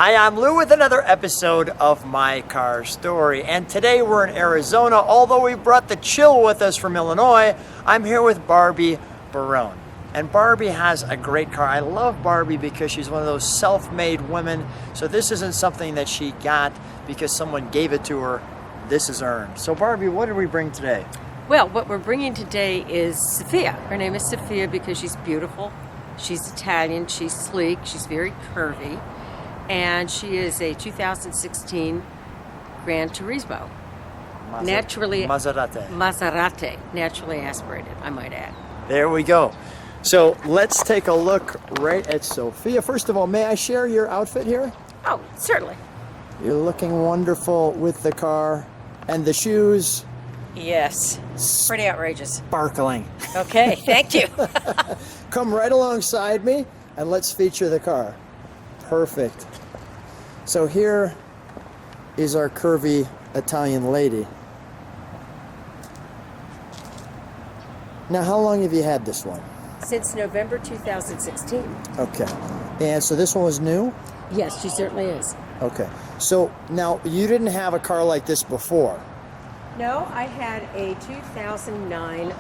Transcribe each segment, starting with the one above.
Hi, I'm Lou with another episode of My Car Story, and today we're in Arizona. Although we brought the chill with us from Illinois, I'm here with Barby Barone. And Barbie has a great car. I love Barbie because she's one of those self-made women, so this isn't something that she got because someone gave it to her. This is earned. So Barbie, what did we bring today? Well, what we're bringing today is Sophia. Her name is Sophia because she's beautiful, she's Italian, she's sleek, she's very curvy, and she is a 2016 GranTurismo. Maserati, naturally aspirated, I might add. There we go. So let's take a look right at Sophia. First of all, may I share your outfit here? Oh, certainly. You're looking wonderful with the car and the shoes. Yes, pretty outrageous. Sparkling. Okay, thank you. Come right alongside me and let's feature the car. Perfect. So here is our curvy Italian lady. Now, how long have you had this one? Since November 2016. Okay. And so this one was new? Yes, she certainly is. Okay. So now you didn't have a car like this before. No, I had a 2009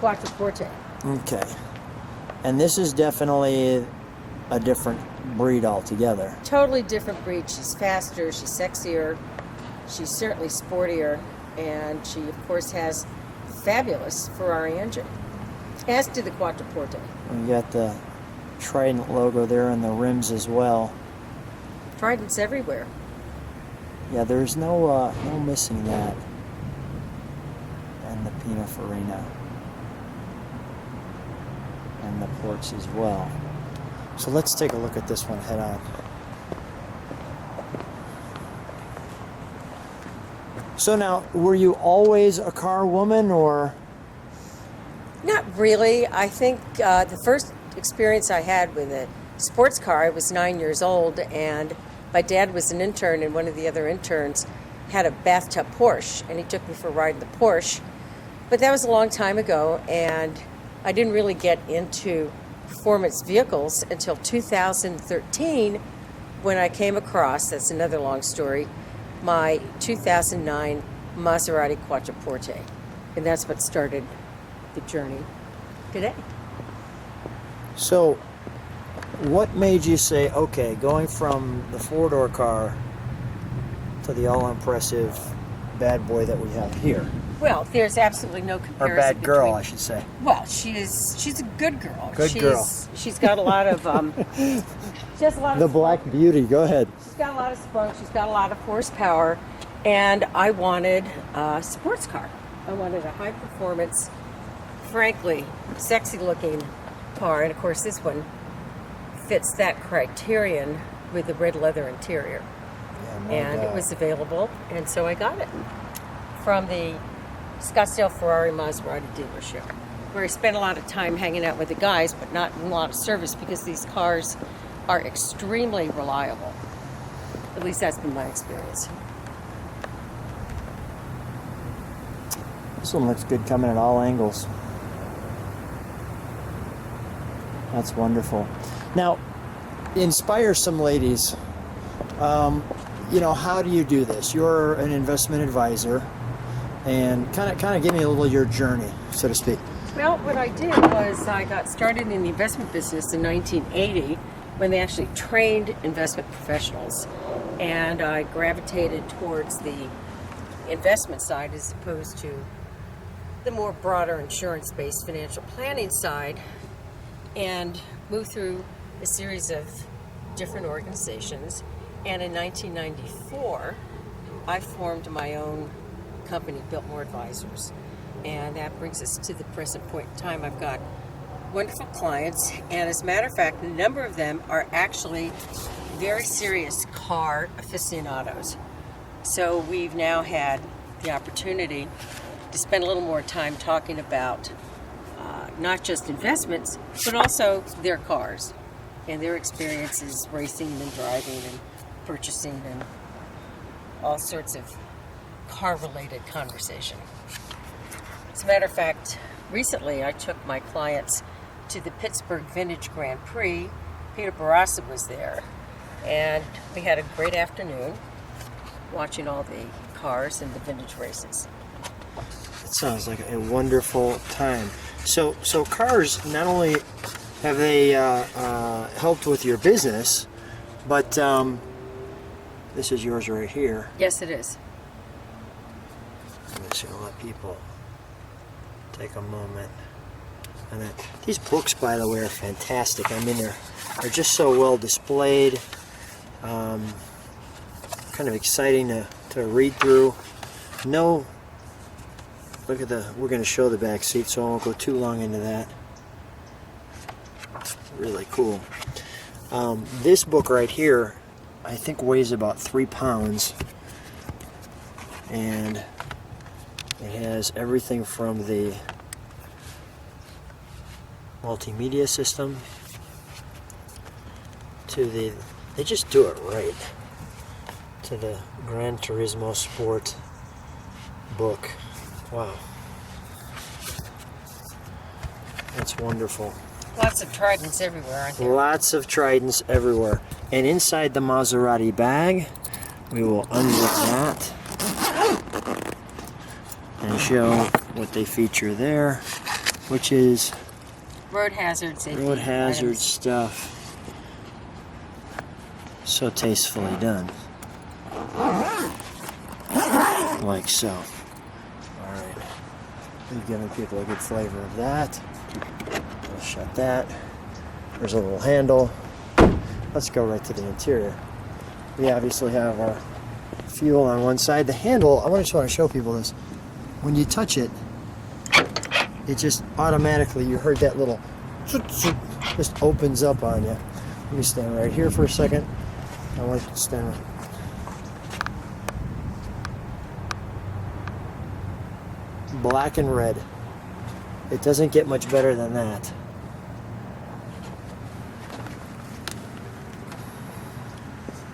Quattroporte. Okay. And this is definitely a different breed altogether. Totally different breed. She's faster, she's sexier, she's certainly sportier, and she, of course, has fabulous Ferrari engine, as did the Quattroporte. You got the Trident logo there on the rims as well. Trident's everywhere. Yeah, there's no missing that. And the Pininfarina. And the ports as well. So let's take a look at this one head on. So now, were you always a car woman, or? Not really. I think the first experience I had with a sports car, I was 9 years old, and my dad was an intern, and one of the other interns had a bathtub Porsche, and he took me for a ride in the Porsche. But that was a long time ago, and I didn't really get into performance vehicles until 2013 when I came across, that's another long story, my 2009 Maserati Quattroporte. And that's what started the journey today. So, what made you say, okay, going from the four-door car to the all-impressive bad boy that we have here? Well, there's absolutely no comparison. Or bad girl, I should say. Well, she's a good girl. Good girl. She's got a lot of she has a lot of the Black Beauty. Go ahead. She's got a lot of spunk. She's got a lot of horsepower, and I wanted a sports car. I wanted a high performance, frankly, sexy looking car, and of course this one fits that criterion with the red leather interior. Yeah, and it was available, and so I got it from the Scottsdale Ferrari Maserati dealership, where I spent a lot of time hanging out with the guys, but not in a lot of service because these cars are extremely reliable. At least that's been my experience. This one looks good coming at all angles. That's wonderful. Now, inspire some ladies. How do you do this? You're an investment advisor, and kind of give me a little of your journey, so to speak. Well, what I did was I got started in the investment business in 1980 when they actually trained investment professionals, and I gravitated towards the investment side as opposed to the more broader insurance-based financial planning side, and moved through a series of different organizations. And in 1994, I formed my own company, Biltmore Advisors. And that brings us to the present point in time. I've got wonderful clients, and as a matter of fact, a number of them are actually very serious car aficionados. So we've now had the opportunity to spend a little more time talking about not just investments, but also their cars and their experiences racing and driving and purchasing and all sorts of car-related conversation. As a matter of fact, recently I took my clients to the Pittsburgh Vintage Grand Prix. Peter Barassa was there, And we had a great afternoon watching all the cars and the vintage races. It sounds like a wonderful time. So cars, not only have they helped with your business, but this is yours right here. Yes, it is. I'm just going to let people take a moment. And these books, by the way, are fantastic. I mean, they're just so well displayed. Kind of exciting to read through. No, look at we're going to show the back seat, so I won't go too long into that. Really cool. This book right here, I think weighs about 3 pounds. And it has everything from the multimedia system to they just do it right, to the GranTurismo Sport book. Wow, that's wonderful. Lots of Tridents everywhere, aren't there? Lots of Tridents everywhere. And inside the Maserati bag, we will unzip that and show what they feature there, which is road hazard safety. Road hazard items. stuff. So tastefully done. Like so. Alright. We've given people a good flavor of that. We'll shut that. There's a little handle. Let's go right to the interior. We obviously have our fuel on one side. The handle, I just want to show people this. When you touch it, it just automatically, you heard that little just opens up on you. Let me stand right here for a second. I want to stand right. Black and red. It doesn't get much better than that.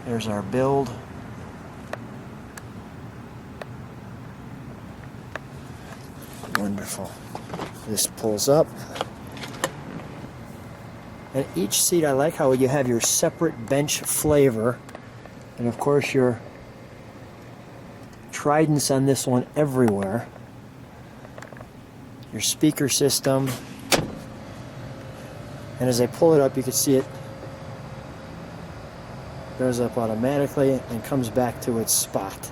There's our build. Wonderful. This pulls up. And each seat, I like how you have your separate bench flavor. And of course your Tridents on this one everywhere. Your speaker system. And as I pull it up, you can see it goes up automatically and comes back to its spot.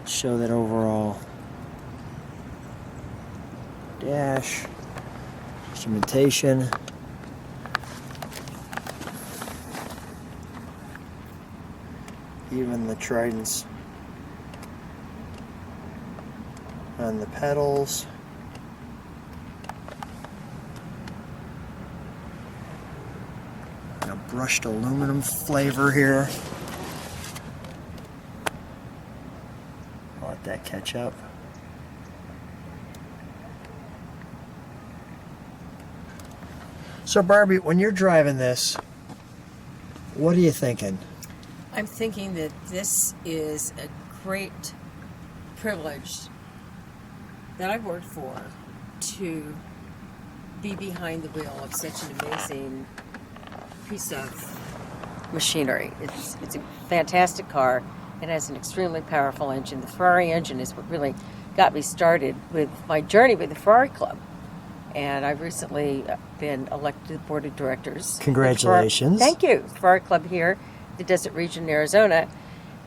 Show that overall dash, instrumentation, even the Tridents on the pedals. A brushed aluminum flavor here. I'll let that catch up. So Barbie, when you're driving this, what are you thinking? I'm thinking that this is a great privilege that I've worked for, to be behind the wheel of such an amazing piece of machinery. It's a fantastic car. It has an extremely powerful engine. The Ferrari engine is what really got me started with my journey with the Ferrari Club. And I've recently been elected to the board of directors. Congratulations. Thank you. Ferrari Club here, the Desert Region in Arizona.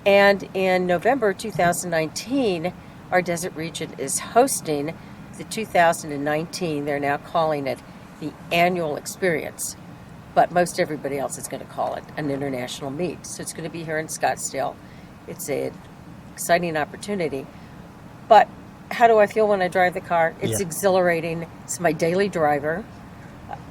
And in November 2019, our Desert Region is hosting the 2019, they're now calling it the annual experience. But most everybody else is going to call it an international meet. So it's going to be here in Scottsdale. It's an exciting opportunity. But how do I feel when I drive the car? It's exhilarating. It's my daily driver.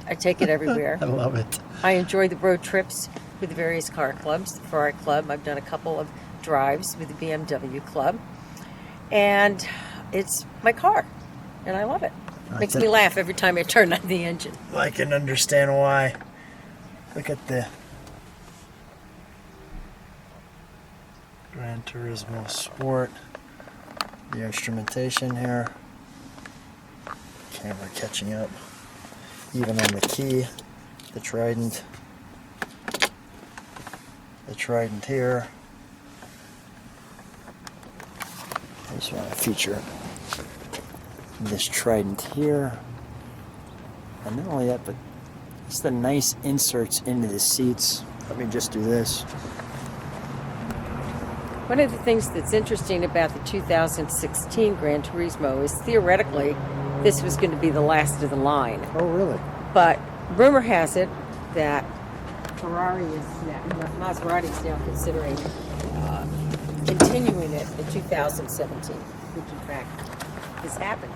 I take it everywhere. I love it. I enjoy the road trips with the various car clubs. The Ferrari Club, I've done a couple of drives with the BMW Club. And it's my car. And I love it. Makes me laugh every time I turn on the engine. I can understand why. Look at the GranTurismo Sport. The instrumentation here. Camera catching up. Even on the key, the Trident. the Trident here. I just want to feature this Trident here. And not only that, but it's the nice inserts into the seats. Let me just do this. One of the things that's interesting about the 2016 Gran Turismo is theoretically this was going to be the last of the line. Oh, really? But rumor has it that Maserati is now considering continuing it in 2017, which in fact has happened.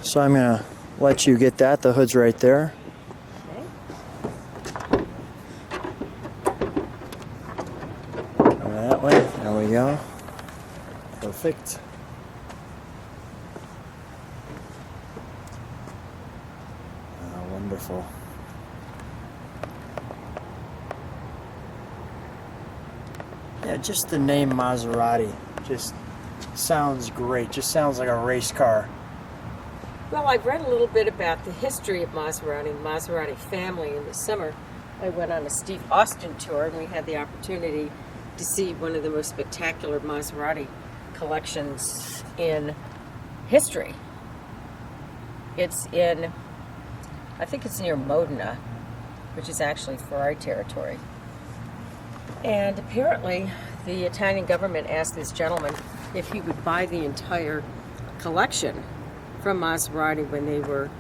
So I'm going to let you get that. The hood's right there. That way. There we go. Perfect. Oh, wonderful. Yeah, just the name Maserati just sounds great. Just sounds like a race car. Well, I've read a little bit about the history of Maserati, the Maserati family. In the summer, I went on a Steve Austin tour, and we had the opportunity to see one of the most spectacular Maserati collections in history. It's in, I think it's near Modena, which is actually Ferrari territory. And apparently, the Italian government asked this gentleman if he would buy the entire collection from Maserati when they were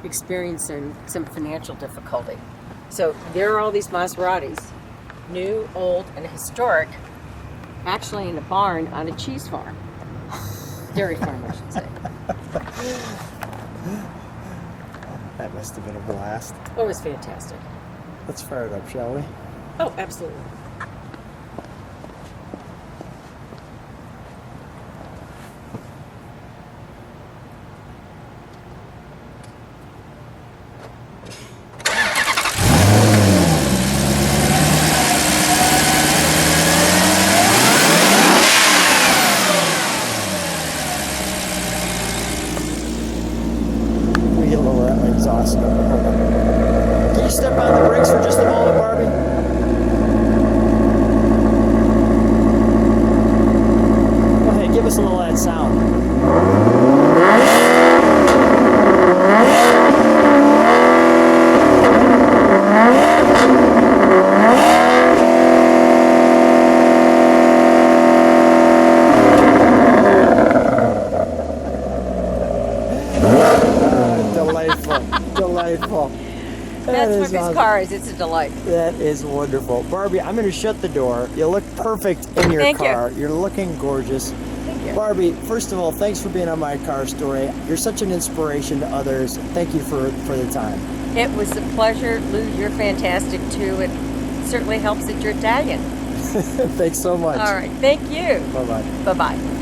experiencing some financial difficulty. So there are all these Maseratis, new, old, and historic, actually in a barn on a cheese farm. Dairy farm, I should say. That must have been a blast. Oh, it was fantastic. Let's fire it up, shall we? Oh, absolutely. Get a little of that exhaust. Hold on. Can you step on the brakes for just a moment, Barbie? Go ahead, give us a little of that sound. Delightful. That's what this car is. It's a delight. That is wonderful. Barbie, I'm going to shut the door. You look perfect in your car. You're looking gorgeous. Thank you. Barbie, first of all, thanks for being on My Car Story. You're such an inspiration to others. Thank you for the time. It was a pleasure. Lou, you're fantastic too. It certainly helps that you're Italian. Thanks so much. All right. Thank you. Bye-bye. Bye-bye.